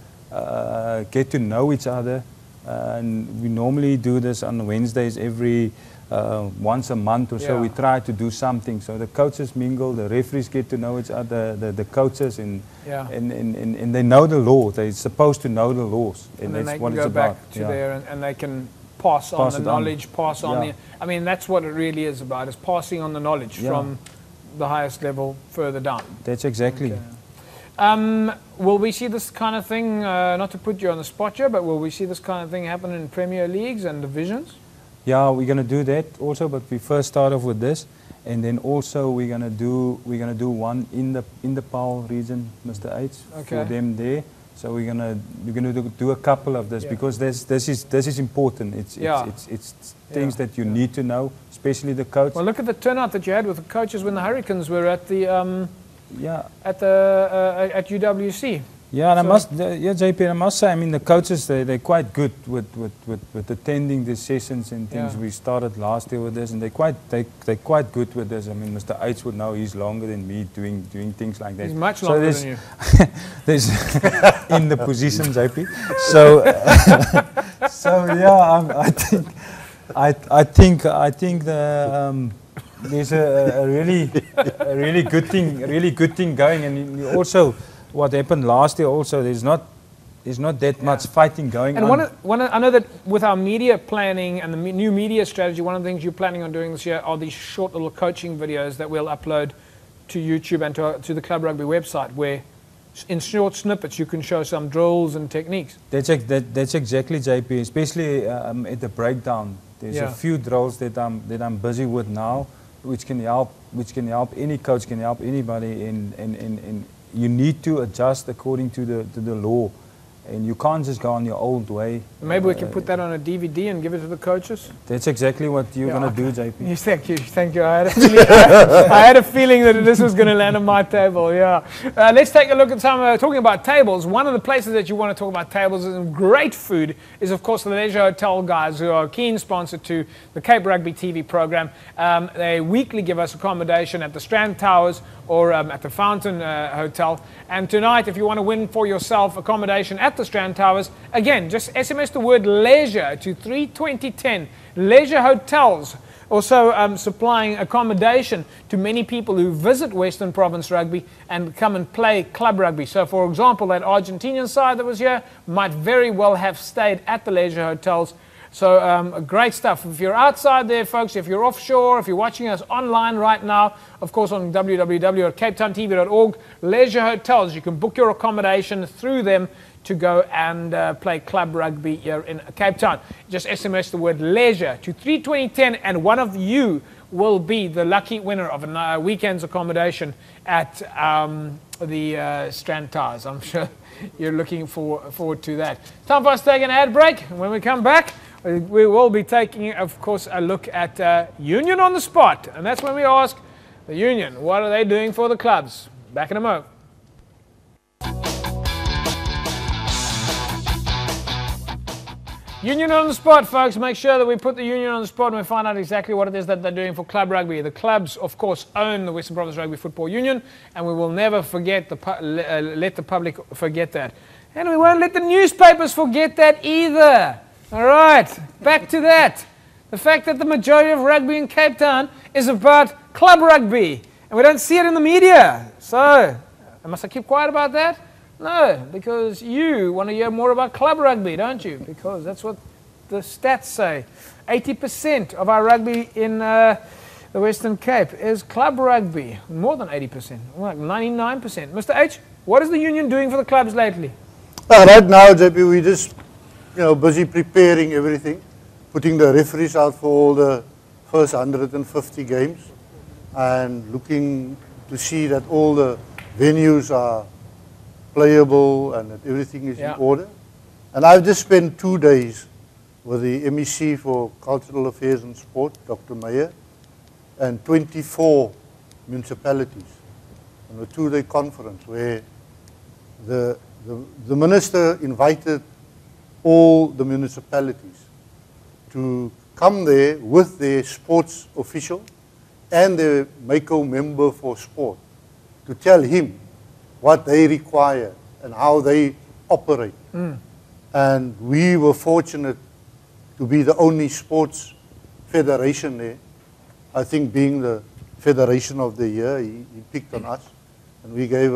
get to know each other. And we normally do this on Wednesdays every once a month or so. Yeah. We try to do something. So the coaches mingle, the referees get to know each other, the coaches, and, Yeah. and they know the law. They're supposed to know the laws. And then that's they what can it's go back about. to Yeah. there and they can pass on Pass the it on. knowledge, pass on Yeah. the... I mean, that's what it really is about, is passing on the knowledge Yeah. from the highest level further down. That's exactly. Okay. Will we see this kind of thing, not to put you on the spot here, but will we see this kind of thing happen in Premier Leagues and divisions? Yeah, we're gonna do that also, but we first start off with this, and then also we're gonna do one in the Paarl region, Mr. H, Okay. for them there. So we're gonna do a couple of this, Yeah. because this is important. It's things that you need to know, especially the coach. Well, look at the turnout that you had with the coaches when the Hurricanes were at the Yeah. at UWC. Yeah, and So- JP, I must say, I mean, the coaches, they're quite good with attending the sessions and things. Yeah. We started last year with this, and they're quite good with this. I mean, Mr. H would know, he's longer than me doing things like that. He's much So longer than you. there's in the position, JP. So, so yeah, I think there's a really good thing going, and you also. What happened last year also, there's not that much fighting going on. And I know that with our media planning and the new media strategy, one of the things you're planning on doing this year are these short little coaching videos that we'll upload to YouTube and to the Club Rugby website, where in short snippets you can show some drills and techniques. That's exactly, JP, especially at the breakdown. There's Yeah. a few drills that I'm busy with now, which can help any coach, can help anybody in you need to adjust according to the law, and you can't just go on your old way. Maybe we can put that on a DVD and give it to the coaches. That's exactly what you're going to do, JP. Yes, thank you. I had a feeling that this was going to land on my table. Yeah. Let's take a look at some talking about tables. One of the places that you want to talk about tables and great food is, of course, the Leisure Hotel guys, who are a keen sponsor to the Cape Rugby TV program. They weekly give us accommodation at the Strand Towers or at the Fountain Hotel. And tonight, if you want to win for yourself accommodation at the Strand Towers, again, just SMS the word leisure to 32010. Leisure Hotels also supplying accommodation to many people who visit Western Province Rugby and come and play club rugby. So, for example, that Argentinian side that was here might very well have stayed at the Leisure Hotels. So great stuff. If you're outside there, folks, if you're offshore, if you're watching us online right now, of course on www.capetowntv.org, Leisure Hotels, you can book your accommodation through them to go and play club rugby here in Cape Town. Just SMS the word leisure to 32010 and one of you will be the lucky winner of a weekend's accommodation at the Strand Towers. I'm sure you're looking forward to that. Time for us to take an ad break. And when we come back, we will be taking, of course, a look at Union on the Spot. And that's when we ask the Union, what are they doing for the clubs? Back in a moment. Union on the Spot, folks. Make sure that we put the Union on the spot and we find out exactly what it is that they're doing for club rugby. The clubs, of course, own the Western Province Rugby Football Union, and we will never forget let the public forget that. And we won't let the newspapers forget that either. All right, back to that. The fact that the majority of rugby in Cape Town is about club rugby, and we don't see it in the media. So, must I keep quiet about that? No, because you want to hear more about club rugby, don't you? Because that's what the stats say. 80% of our rugby in the Western Cape is club rugby, more than 80%, like 99%. Mr. H, what is the union doing for the clubs lately? Right now, JP, we're just busy preparing everything, putting the referees out for all the first 150 games and looking to see that all the venues are playable and that everything is in order. And I've just spent 2 days with the MEC for Cultural Affairs and Sport, Dr. Meyer, and 24 municipalities on a 2-day conference where the minister invited all the municipalities to come there with their sports official and their MACO member for sport to tell him what they require and how they operate. And we were fortunate to be the only sports federation there. I think being the Federation of the Year, he picked on us, and we gave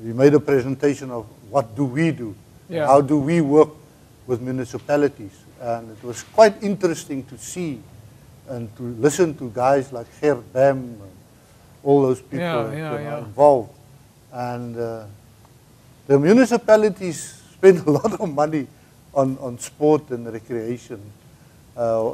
we made a presentation of what do we do, how do we work with municipalities, and it was quite interesting to see and to listen to guys like Gert Bam and all those people involved. And the municipalities spend a lot of money on sport and recreation.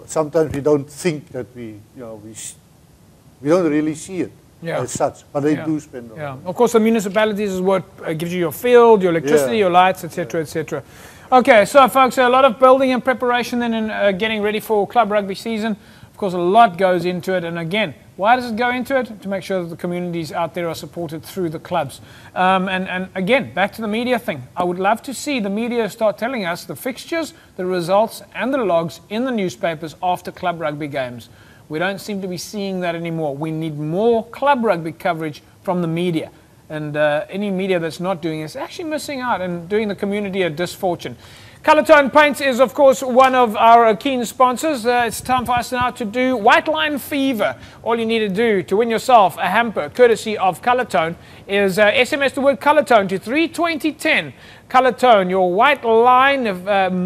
Sometimes we don't think that we don't really see it as such, but they do spend a lot. Of course, the municipalities is what gives you your field, your electricity, your lights, etc., etc. Okay, so folks, a lot of building and preparation then in getting ready for club rugby season. Of course, a lot goes into it, and again, why does it go into it? To make sure that the communities out there are supported through the clubs. And again, back to the media thing. I would love to see the media start telling us the fixtures, the results, and the logs in the newspapers after club rugby games. We don't seem to be seeing that anymore. We need more club rugby coverage from the media. And any media that's not doing it is actually missing out and doing the community a disfortune. Colourtone Paints is, of course, one of our keen sponsors. It's time for us now to do White Line Fever. All you need to do to win yourself a hamper, courtesy of Colourtone, is SMS the word Colourtone to 32010. Colourtone, your white line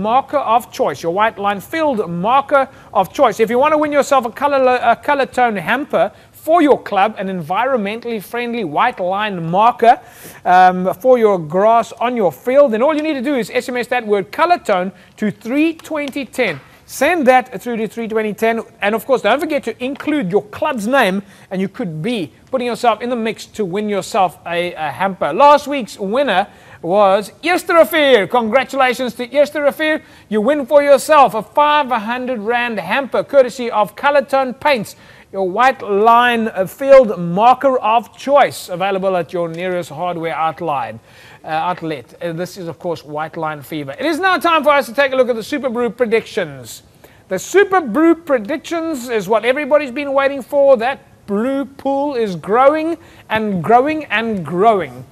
marker of choice, your white line filled marker of choice. If you want to win yourself a Colourtone hamper for your club, an environmentally friendly white line marker for your grass on your field, then all you need to do is SMS that word Colourtone to 32010. Send that through to 32010, and of course don't forget to include your club's name, and you could be putting yourself in the mix to win yourself a hamper. Last week's winner was Eerste Rivier. Congratulations to Eerste Rivier. You win for yourself a 500 Rand hamper courtesy of Colourtone Paints, your white line field marker of choice, available at your nearest hardware outlet. This is, of course, White Line Fever. It is now time for us to take a look at the Super Brew predictions. The Super Brew predictions is what everybody's been waiting for. That brew pool is growing and growing and growing.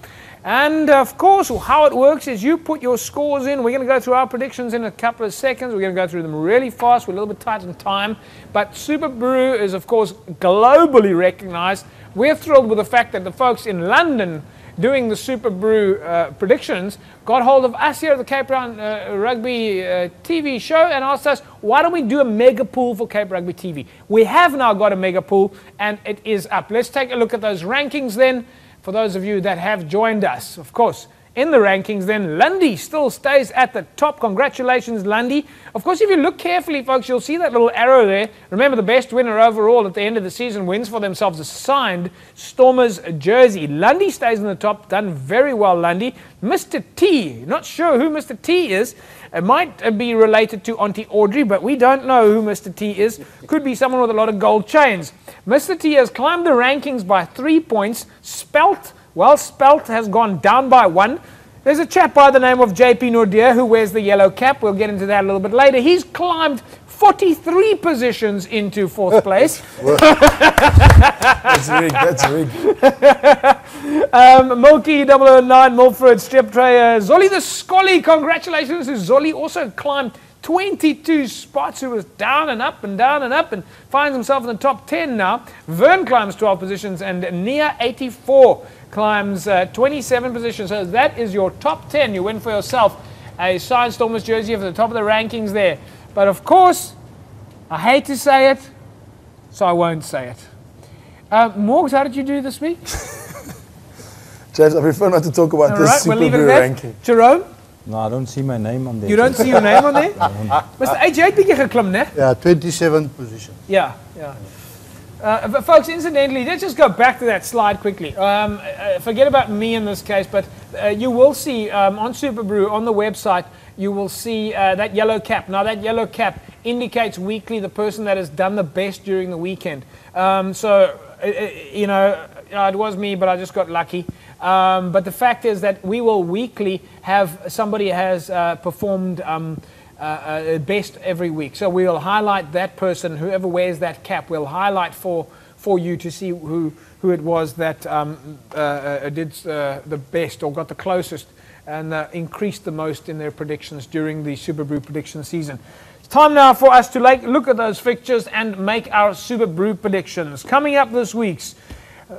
And of course, how it works is you put your scores in. We're going to go through our predictions in a couple of seconds. We're going to go through them really fast. We're a little bit tight on time. But Super Brew is, of course, globally recognized. We're thrilled with the fact that the folks in London doing the Super Brew predictions got hold of us here at the Cape Town Rugby TV show and asked us, why don't we do a mega pool for Cape Rugby TV? We have now got a mega pool, and it is up. Let's take a look at those rankings then. For those of you that have joined us, of course, in the rankings, then Lundy still stays at the top. Congratulations, Lundy. Of course, if you look carefully, folks, you'll see that little arrow there. Remember, the best winner overall at the end of the season wins for themselves a signed Stormers jersey. Lundy stays in the top. Done very well, Lundy. Mr. T, not sure who Mr. T is. It might be related to Auntie Audrey, but we don't know who Mr. T is. Could be someone with a lot of gold chains. Mr. T has climbed the rankings by 3 points. Spelt has gone down by 1. There's a chap by the name of JP Nordier who wears the yellow cap. We'll get into that a little bit later. He's climbed 43 positions into 4th place. That's rigged. Milky 009, Milford, Strip Tray, Zolly the Scully. Congratulations to Zolly. Also climbed 22 spots, who was down and up and down and up and finds himself in the top 10 now. Vern climbs 12 positions and Nia 84 climbs 27 positions. So that is your top 10. You win for yourself a signed Stormers jersey for the top of the rankings there. But of course, I hate to say it, so I won't say it. Morgs, how did you do this week? James, I prefer not to talk about this Super Brew ranking. Jerome? No, I don't see my name on there. You don't see your name on there? Mr. H, jy het bietjie geklim, né? Yeah, 27th position. Yeah. But folks, incidentally, let's just go back to that slide quickly. Forget about me in this case, but you will see on Super Brew, on the website, you will see that yellow cap. Now, that yellow cap indicates weekly the person that has done the best during the weekend. It was me, but I just got lucky. But the fact is that we will weekly have somebody has performed best every week. So we'll highlight that person, whoever wears that cap, we'll highlight for you to see who it was that did the best or got the closest and increased the most in their predictions during the Super Brew prediction season. It's time now for us to look at those fixtures and make our Super Brew predictions. Coming up this week's,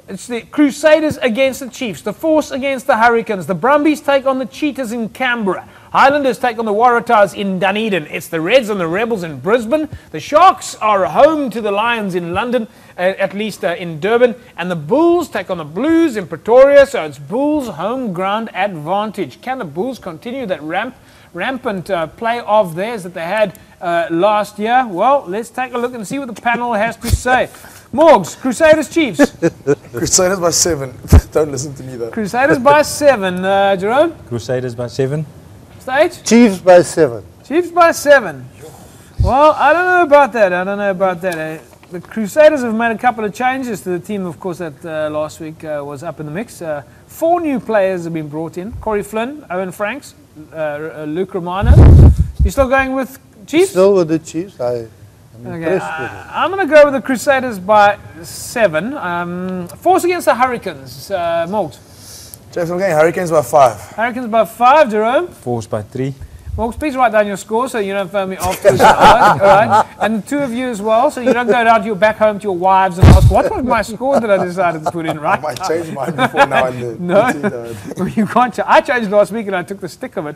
it's the Crusaders against the Chiefs, the Force against the Hurricanes, the Brumbies take on the Cheetahs in Canberra, Highlanders take on the Waratahs in Dunedin, it's the Reds and the Rebels in Brisbane, the Sharks are home to the Lions in London, at least in Durban, and the Bulls take on the Blues in Pretoria, so it's Bulls home ground advantage. Can the Bulls continue that rampant play of theirs that they had last year? Well, let's take a look and see what the panel has to say. Morgs, Crusaders, Chiefs. Crusaders by 7. Don't listen to me though. Crusaders by 7. Jerome? Crusaders by 7. Stage? Chiefs by 7. Chiefs by 7. Well, I don't know about that. The Crusaders have made a couple of changes to the team, of course, that last week was up in the mix. 4 new players have been brought in. Corey Flynn, Owen Franks, Luke Romano. You still going with Chiefs? Still with the Chiefs. Okay, I'm going to go with the Crusaders by 7. Force against the Hurricanes. Morgs. James, I'm going Hurricanes by 5. Hurricanes by 5. Jerome. Force by 3. Morgs, please write down your score so you don't phone me afterwards. All right. And 2 of you as well, so you don't go down to your back home to your wives and ask, what was my score that I decided to put in, right? I might change mine before now. No, you can't. I changed last week and I took the stick of it.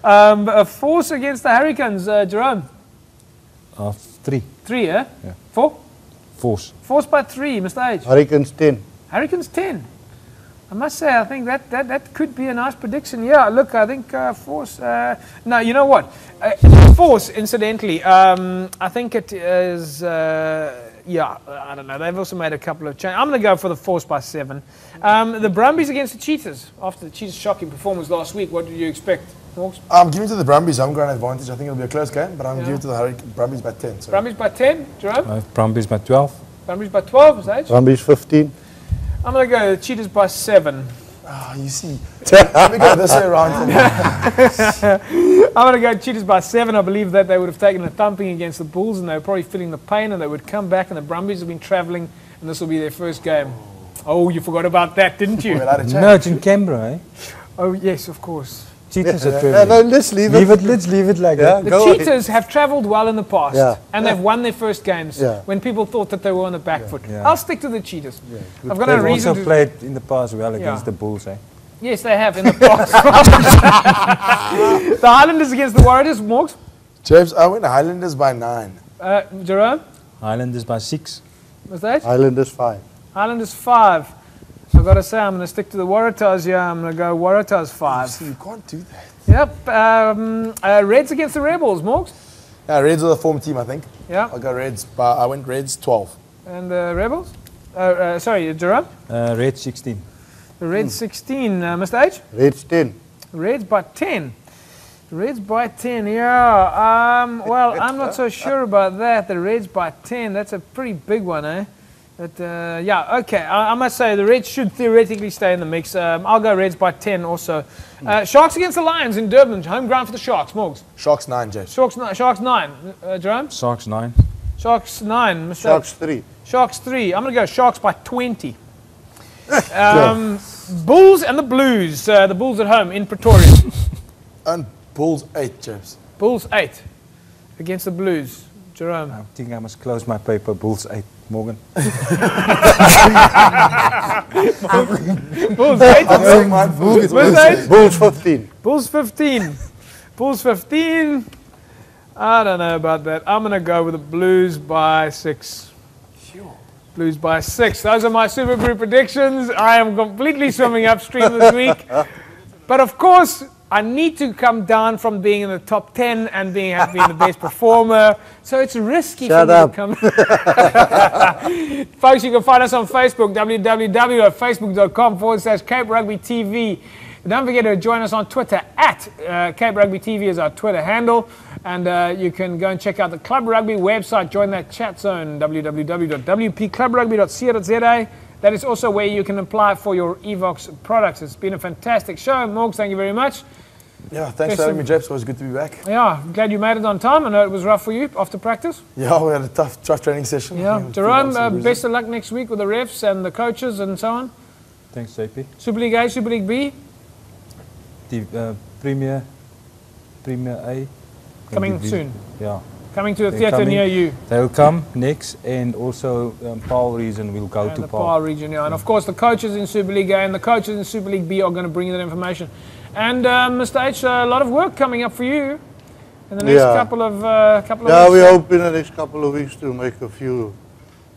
A Force against the Hurricanes. Jerome. 3. 3, yeah? 4? Force. Force by 3, Mr. H. Hurricanes 10. Hurricanes 10. I must say, I think that could be a nice prediction. Yeah, look, I think Force... no, you know what? Force, incidentally, I think it is... yeah, I don't know. They've also made a couple of changes. I'm going to go for the Force by 7. The Brumbies against the Cheetahs. After the Cheetahs' shocking performance last week, what did you expect? I'm giving to the Brumbies home ground advantage. I think it'll be a close game, but I'm giving to the Brumbies by 10. Sorry. Brumbies by 10, Jerome? Brumbies by 12. Brumbies by 12, is that? Brumbies 15. I'm going to go Cheetahs by 7. You see. Let me go this way around. I'm going to go Cheetahs by 7. I believe that they would have taken a thumping against the Bulls and they were probably feeling the pain and they would come back, and the Brumbies have been travelling and this will be their first game. Oh, you forgot about that, didn't you? No, it's in Canberra, eh? Oh, yes, of course. Cheetahs are travelling. No, let's leave it. Let's leave it like that. The Cheetahs have travelled well in the past, and they've won their first games when people thought that they were on the back foot. I'll stick to the Cheetahs. I've got no reason also played in the past well against the Bulls, eh? Yes, they have in the past. The Highlanders against the Warriors, Morgs? James, I went Highlanders by 9. Jerome? Highlanders by 6. What's that? Highlanders 5. Highlanders 5. I've got to say, I'm going to stick to the Waratahs here. I'm going to go Waratahs 5. You can't do that. Yep. Reds against the Rebels, Morgs? Yeah, Reds are the form team, I think. Yeah. I'll go Reds, but I went Reds 12. And the Rebels? Sorry, Jerome? Reds 16. The Reds 16. Mr. H? Reds 10. Reds by 10. Reds by 10, yeah. Well, I'm not so sure about that. The Reds by 10, that's a pretty big one, eh? But, yeah, okay. I must say the Reds should theoretically stay in the mix. I'll go Reds by 10 also. Sharks against the Lions in Durban. Home ground for the Sharks. Morgs. Sharks 9, James. Sharks 9. Jerome? Sharks 9. Sharks 9. Mr. Sharks 3. Sharks 3. I'm going to go Sharks by 20. Bulls and the Blues. The Bulls at home in Pretoria. And Bulls 8, James. Bulls 8 against the Blues. Jerome. I think I must close my paper. Bulls 8. Morgan. Bulls 8. Bulls 15. Bulls 15. Bulls 15. I don't know about that. I'm going to go with the Blues by 6. Blues by 6. Those are my Super Brew predictions. I am completely swimming upstream this week. But of course, I need to come down from being in the top 10 and being the best performer. So it's risky for me to come. Folks, you can find us on Facebook, www.facebook.com/Cape Rugby TV. Don't forget to join us on Twitter at Cape Rugby TV is our Twitter handle. And you can go and check out the Club Rugby website. Join that chat zone, www.wpclubrugby.co.za. That is also where you can apply for your Evox products. It's been a fantastic show. Morgs, thank you very much. Yeah, thanks for having me, Jeff. It was good to be back. Yeah, I'm glad you made it on time. I know it was rough for you after practice. Yeah, we had a tough training session. Yeah, Jerome, best of luck next week with the refs and the coaches and so on. Thanks, JP. Super League A, Super League B? The Premier A. Coming soon. Yeah. Coming to a theatre near you. They'll come next, and also Paarl region will go to the Paarl region, yeah. And of course the coaches in Super League A and the coaches in Super League B are going to bring you that information. And Mr. H, a lot of work coming up for you in the next couple of weeks. Yeah, we hope in the next couple of weeks to make a few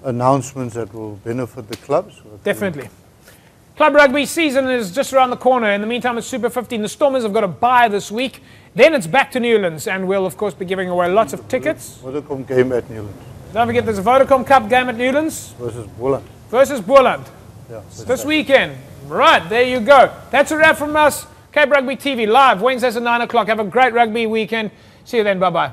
announcements that will benefit the clubs. Definitely. Club Rugby season is just around the corner. In the meantime, it's Super 15. The Stormers have got a bye this week. Then it's back to Newlands, and we'll, of course, be giving away lots of tickets. Vodacom game at Newlands. Don't forget, there's a Vodacom Cup game at Newlands. Versus Boland. Versus Boland. Yeah, this weekend. Right, there you go. That's a wrap from us. Cape Rugby TV live, Wednesdays at 9 o'clock. Have a great rugby weekend. See you then. Bye-bye.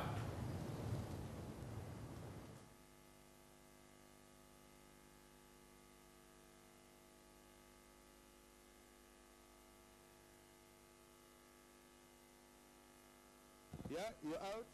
Yeah, you're out.